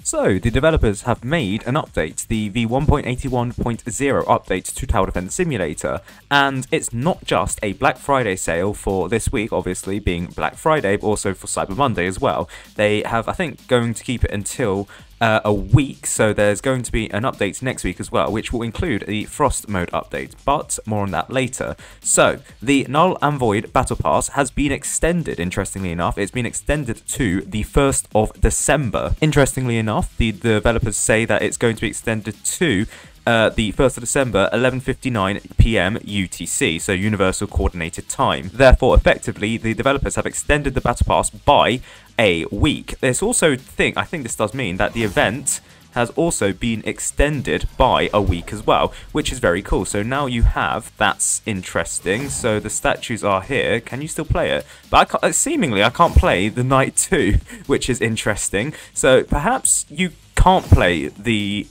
So, the developers have made an update, the v1.81.0 update to Tower Defense Simulator, and it's not just a Black Friday sale for this week, obviously being Black Friday, but also for Cyber Monday as well. They have, I think, going to keep it until a week, so there's going to be an update next week as well, which will include the Frost mode update, but more on that later. So, the Null and Void Battle Pass has been extended, interestingly enough. It's been extended to the 1st of December. Interestingly enough, the developers say that it's going to be extended to the 1st of December, 11:59 PM UTC, so Universal Coordinated Time. Therefore, effectively, the developers have extended the Battle Pass by a week. There's also I think this does mean that the event has also been extended by a week as well, which is very cool. So now you have, that's interesting. So the statues are here. Can you still play it? But seemingly I can't play the Night 2, which is interesting. So perhaps you can't play the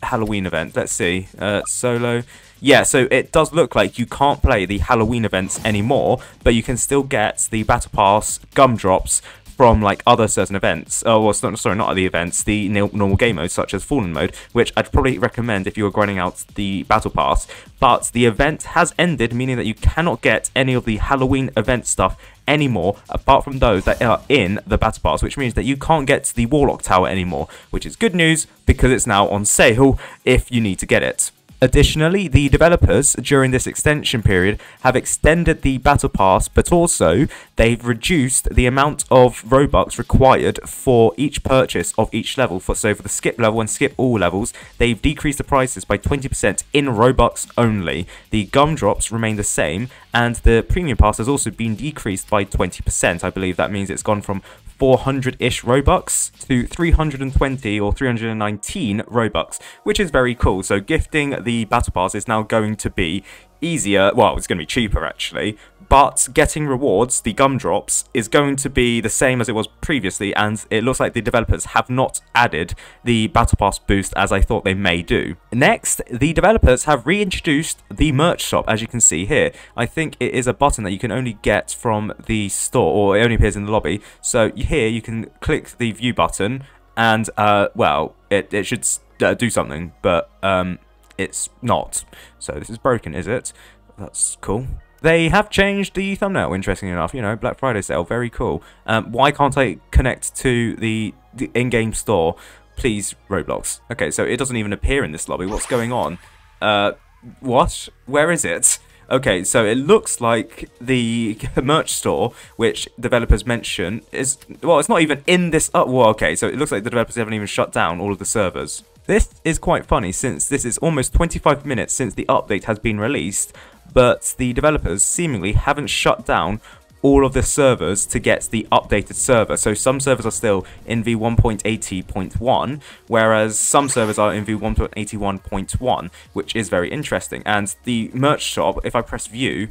Halloween event. Let's see. Solo. Yeah, so it does look like you can't play the Halloween events anymore, but you can still get the Battle Pass gumdrops from like other certain events. Oh, well, sorry, not the events, the normal game modes such as Fallen mode, which I'd probably recommend if you were grinding out the Battle Pass. But the event has ended, meaning that you cannot get any of the Halloween event stuff anymore, apart from those that are in the Battle Pass, which means that you can't get the Warlock Tower anymore, which is good news because it's now on sale if you need to get it. Additionally, the developers during this extension period have extended the Battle Pass, but also they've reduced the amount of Robux required for each purchase of each level. So for the skip level and skip all levels, they've decreased the prices by 20% in Robux only. The gumdrops remain the same, and the Premium Pass has also been decreased by 20%. I believe that means it's gone from 400-ish Robux to 320 or 319 Robux, which is very cool. So gifting the Battle Pass is now going to be easier. Well, it's going to be cheaper actually, but getting rewards, the gumdrops, is going to be the same as it was previously, and it looks like the developers have not added the Battle Pass boost as I thought they may do. Next, the developers have reintroduced the merch shop, as you can see here. I think it is a button that you can only get from the store, or it only appears in the lobby. So here you can click the view button, and well, it should do something, but it's not. So this is broken, is it? That's cool. They have changed the thumbnail, interestingly enough. You know, Black Friday sale, very cool. Why can't I connect to the in-game store? Please, Roblox. Okay, so it doesn't even appear in this lobby. What's going on? What? Where is it? Okay, so it looks like the merch store, which developers mention, is... Well, it's not even in this... Oh, well, okay, so it looks like the developers haven't even shut down all of the servers. This is quite funny, since this is almost 25 minutes since the update has been released, but the developers seemingly haven't shut down all of the servers to get the updated server. So some servers are still in v1.80.1, whereas some servers are in v1.81.1, which is very interesting. And the merch shop, if I press view,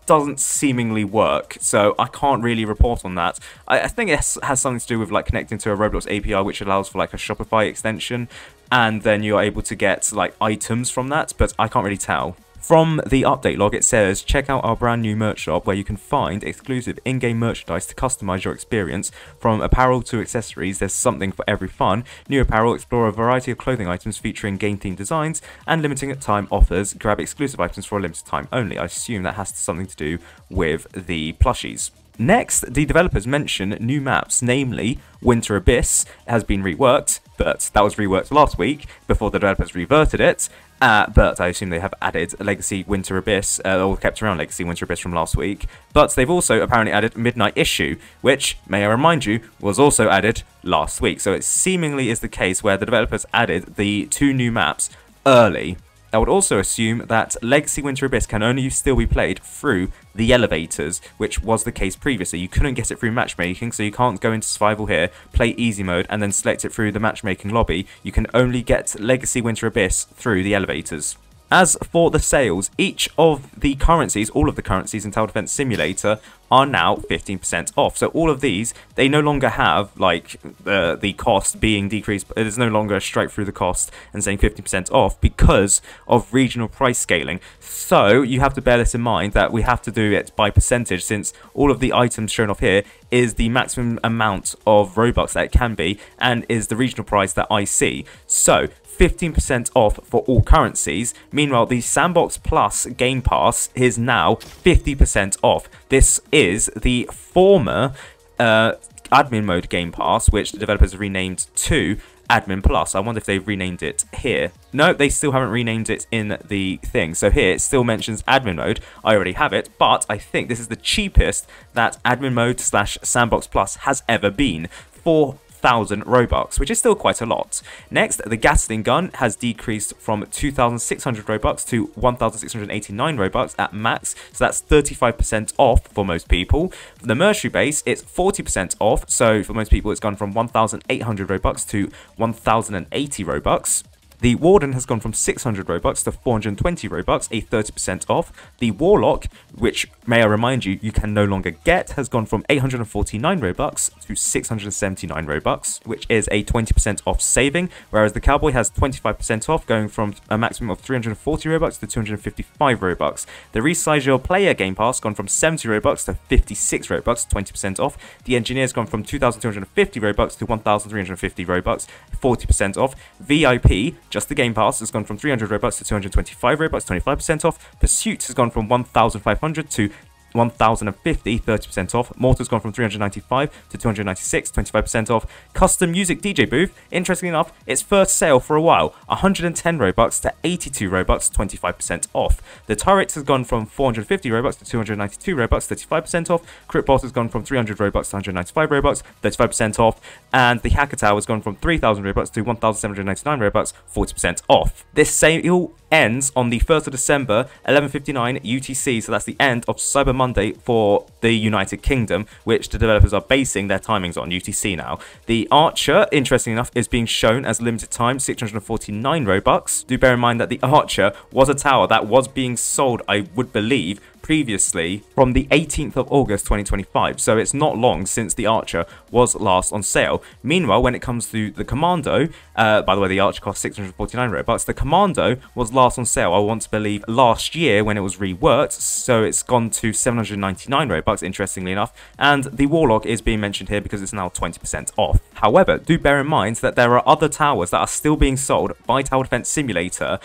doesn't seemingly work, so I can't really report on that. I think it has something to do with like connecting to a Roblox API, which allows for like a Shopify extension, and then you're able to get like items from that, but I can't really tell. From the update log, it says, check out our brand new merch shop where you can find exclusive in-game merchandise to customize your experience. From apparel to accessories, there's something for every fun. New apparel, explore a variety of clothing items featuring game-themed designs, and limited time offers, grab exclusive items for a limited time only. I assume that has something to do with the plushies. Next, the developers mention new maps, namely Winter Abyss has been reworked, but that was reworked last week before the developers reverted it. But I assume they have added Legacy Winter Abyss, or kept around Legacy Winter Abyss from last week. But they've also apparently added Midnight Issue, which, may I remind you, was also added last week. So it seemingly is the case where the developers added the 2 new maps early. I would also assume that Legacy Winter Abyss can only still be played through the elevators, which was the case previously. You couldn't get it through matchmaking, so you can't go into survival here, play easy mode, and then select it through the matchmaking lobby. You can only get Legacy Winter Abyss through the elevators. As for the sales, each of the currencies, all of the currencies in Tower Defense Simulator, are now 15% off. So all of these, they no longer have like the cost being decreased. There's no longer a strike through the cost and saying 15% off because of regional price scaling. So you have to bear this in mind that we have to do it by percentage, since all of the items shown off here is the maximum amount of Robux that it can be and is the regional price that I see. So 15% off for all currencies. Meanwhile, the Sandbox Plus Game Pass is now 50% off. This is the former Admin Mode Game Pass, which the developers have renamed to Admin Plus. I wonder if they've renamed it here. No, they still haven't renamed it in the thing. So here it still mentions Admin Mode. I already have it, but I think this is the cheapest that Admin Mode / Sandbox Plus has ever been. 4,000 Robux, which is still quite a lot. Next, the Gatling gun has decreased from 2,600 Robux to 1,689 Robux at max, so that's 35% off for most people. For the Mercenary base, it's 40% off, so for most people it's gone from 1,800 Robux to 1,080 Robux. The Warden has gone from 600 Robux to 420 Robux, a 30% off. The Warlock, which, may I remind you, you can no longer get, has gone from 849 Robux to 679 Robux, which is a 20% off saving, whereas the Cowboy has 25% off, going from a maximum of 340 Robux to 255 Robux. The Resize Your Player Game Pass gone from 70 Robux to 56 Robux, 20% off. The Engineer's gone from 2,250 Robux to 1,350 Robux, 40% off. VIP, just the Game Pass, has gone from 300 Robux to 225 Robux, 25% off. Pursuit has gone from 1,500 to 1,050, 30% off. Mortar's gone from 395 to 296, 25% off. Custom Music DJ Booth, interestingly enough, its first sale for a while, 110 Robux to 82 Robux, 25% off. The Turret has gone from 450 Robux to 292 Robux, 35% off. Crypt Boss has gone from 300 Robux to 195 Robux, 35% off. And the Hacker Tower has gone from 3,000 Robux to 1,799 Robux, 40% off. This sale ends on the 1st of December, 11:59 UTC, so that's the end of Cyber Monday for the United Kingdom, which the developers are basing their timings on, UTC now. The Archer, interestingly enough, is being shown as limited time, 649 Robux. Do bear in mind that the Archer was a tower that was being sold, I would believe, previously from the 18th of August 2025, so it's not long since the Archer was last on sale. Meanwhile, when it comes to the Commando, by the way, the Archer cost 649 Robux, the Commando was last on sale, I want to believe, last year when it was reworked, so it's gone to 799 Robux, interestingly enough, and the Warlock is being mentioned here because it's now 20% off. However, do bear in mind that there are other towers that are still being sold by Tower Defense Simulator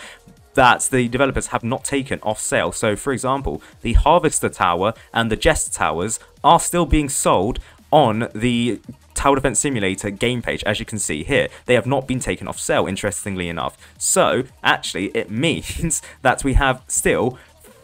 that the developers have not taken off sale. So, for example, the Harvester Tower and the Jester Towers are still being sold on the Tower Defense Simulator game page, as you can see here. They have not been taken off sale, interestingly enough. So, actually, it means that we have still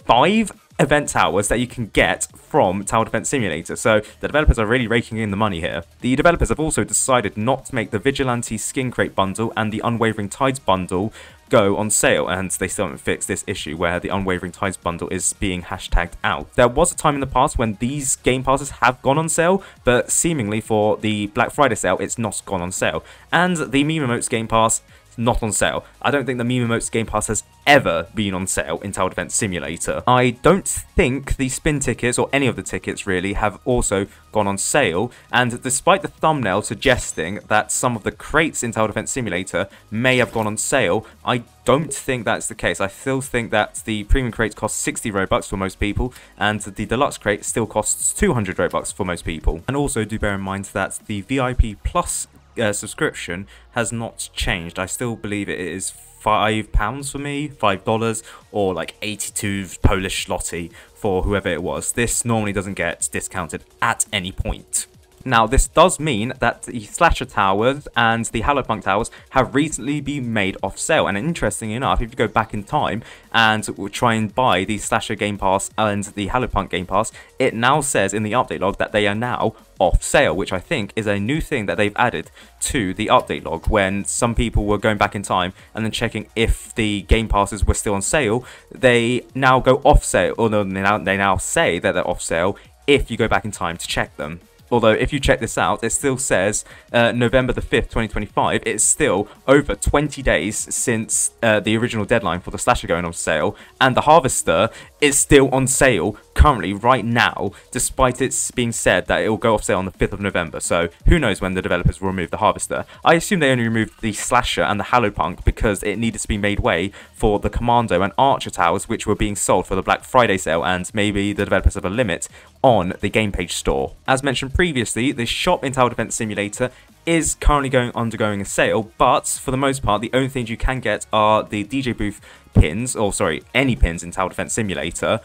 5 event towers that you can get from Tower Defense Simulator, so the developers are really raking in the money here. The developers have also decided not to make the Vigilante Skin Crate bundle and the Unwavering Tides bundle go on sale, and they still haven't fixed this issue where the Unwavering Tides bundle is being hashtagged out. There was a time in the past when these game passes have gone on sale, but seemingly for the Black Friday sale, it's not gone on sale. And the Meme Emotes Game Pass, not on sale. I don't think the Meme Emotes Game Pass has ever been on sale in Tower Defense Simulator. I don't think the spin tickets, or any of the tickets really, have also gone on sale, and despite the thumbnail suggesting that some of the crates in Tower Defense Simulator may have gone on sale, I don't think that's the case. I still think that the premium crate costs 60 Robux for most people, and the deluxe crate still costs 200 Robux for most people. And also do bear in mind that the VIP Plus subscription has not changed. I still believe it is £5 for me, $5, or like 82 Polish zloty for whoever it was. This normally doesn't get discounted at any point. Now, this does mean that the Slasher Towers and the Hallowpunk Towers have recently been made off sale. And interestingly enough, if you go back in time and try and buy the Slasher Game Pass and the Hallowpunk Game Pass, it now says in the update log that they are now off sale, which I think is a new thing that they've added to the update log. When some people were going back in time and then checking if the Game Passes were still on sale, they now go off sale, or no, they now say that they're off sale if you go back in time to check them. Although, if you check this out, it still says November the 5th, 2025. It's still over 20 days since the original deadline for the Slasher going on sale. And the Harvester is still on sale currently right now, despite it being said that it will go off sale on the 5th of November. So who knows when the developers will remove the Harvester. I assume they only removed the Slasher and the Hallowpunk because it needed to be made way for the Commando and Archer towers, which were being sold for the Black Friday sale, and maybe the developers have a limit on the game page store. As mentioned previously, the shop in Tower Defense Simulator is currently undergoing a sale, but for the most part, the only things you can get are the DJ booth pins, or sorry, any pins in Tower Defense Simulator.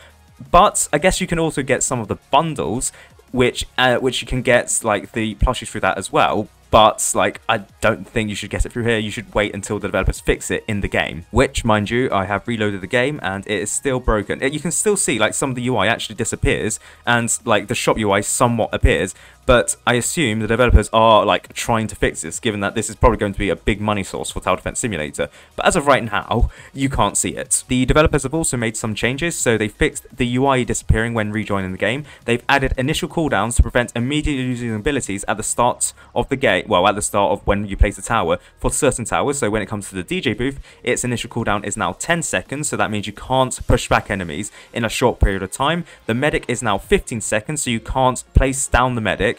But I guess you can also get some of the bundles, which you can get like the plushies through that as well. But like, I don't think you should get it through here. You should wait until the developers fix it in the game. Which, mind you, I have reloaded the game and it is still broken. You can still see like some of the UI actually disappears and like the shop UI somewhat appears. But I assume the developers are like trying to fix this, given that this is probably going to be a big money source for Tower Defense Simulator. But as of right now, you can't see it. The developers have also made some changes, so they fixed the UI disappearing when rejoining the game. They've added initial cooldowns to prevent immediately losing abilities at the start of the game. Well, at the start of when you place the tower for certain towers. So when it comes to the DJ booth, its initial cooldown is now 10 seconds, so that means you can't push back enemies in a short period of time. The medic is now 15 seconds, so you can't place down the medic.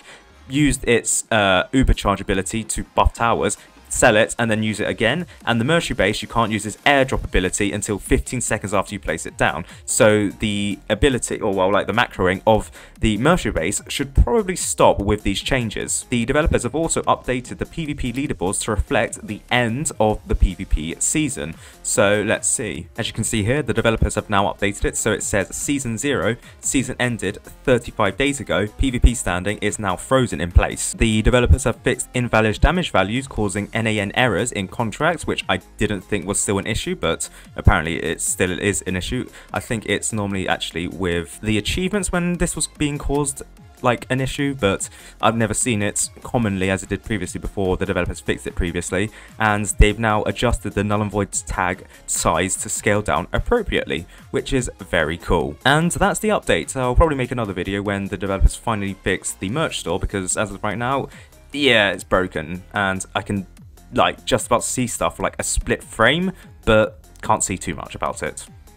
Used its Uber charge ability to buff towers, sell it, and then use it again. And the Mercury base, you can't use its airdrop ability until 15 seconds after you place it down. So the ability, or well, like the macroing of the Mercury base should probably stop with these changes. The developers have also updated the PvP leaderboards to reflect the end of the PvP season. So let's see. As you can see here, the developers have now updated it, so it says Season 0, season ended 35 days ago, PvP standing is now frozen in place. The developers have fixed invalid damage values causing NAN errors in contracts, which I didn't think was still an issue, but apparently it still is an issue. I think it's normally actually with the achievements when this was being caused like an issue, but I've never seen it commonly as it did previously before the developers fixed it previously, and they've now adjusted the null and void tag size to scale down appropriately, which is very cool. And that's the update. I'll probably make another video when the developers finally fix the merch store, because as of right now, yeah, it's broken, and I can like just about see stuff like a split frame, but can't see too much about it.